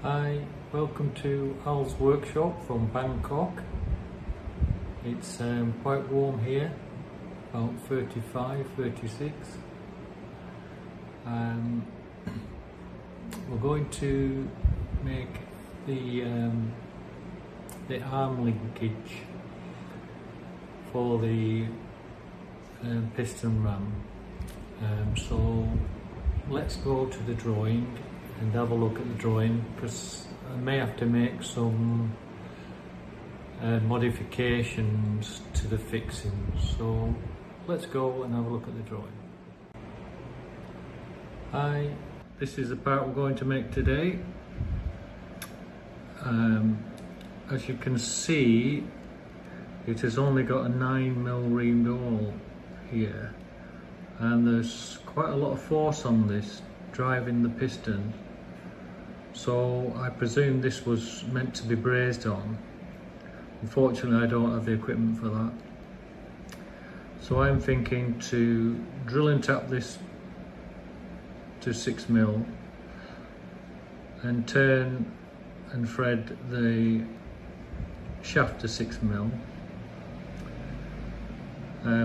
Hi, welcome to Al's workshop from Bangkok. It's quite warm here, about 35, 36. We're going to make the arm linkage for the piston ram. So let's go to the drawing and have a look at the drawing, because I may have to make some modifications to the fixings. So let's go and have a look at the drawing. Hi, this is the part we're going to make today. As you can see, it has only got a 9mm reamed hole here, and there's quite a lot of force on this driving the piston, so I presume this was meant to be brazed on. Unfortunately, I don't have the equipment for that, so I'm thinking to drill and tap this to 6mm and turn and thread the shaft to 6mm,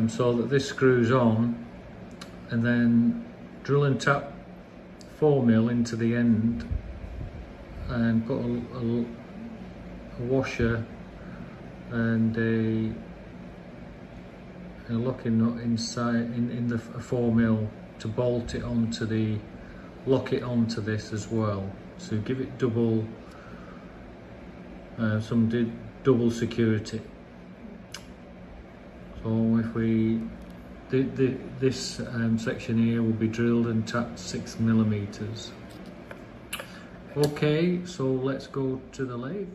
so that this screws on, and then drill and tap 4mm into the end and put a washer and a locking nut inside in the 4mm to bolt it onto lock it onto this as well, so give it double double security. So if we this section here will be drilled and tapped 6mm. Okay, so let's go to the lathe.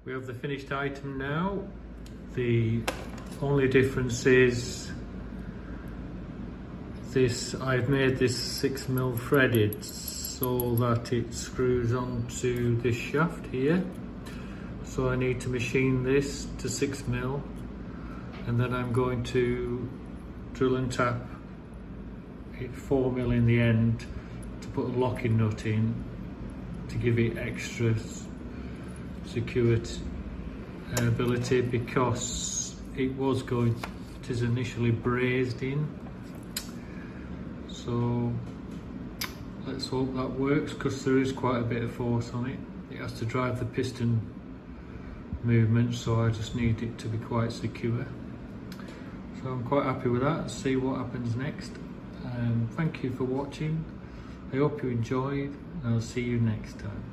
We have the finished item now. The only difference is this, I've made this 6mm threaded so that it screws onto this shaft here. So I need to machine this to 6mm, and then I'm going to drill and tap it 4mm in the end to put a locking nut in to give it extra ability, because it is initially brazed in. So let's hope that works, because there is quite a bit of force on it. It has to drive the piston movement, so I just need it to be quite secure. So I'm quite happy with that. See what happens next. Thank you for watching. I hope you enjoyed, and I'll see you next time.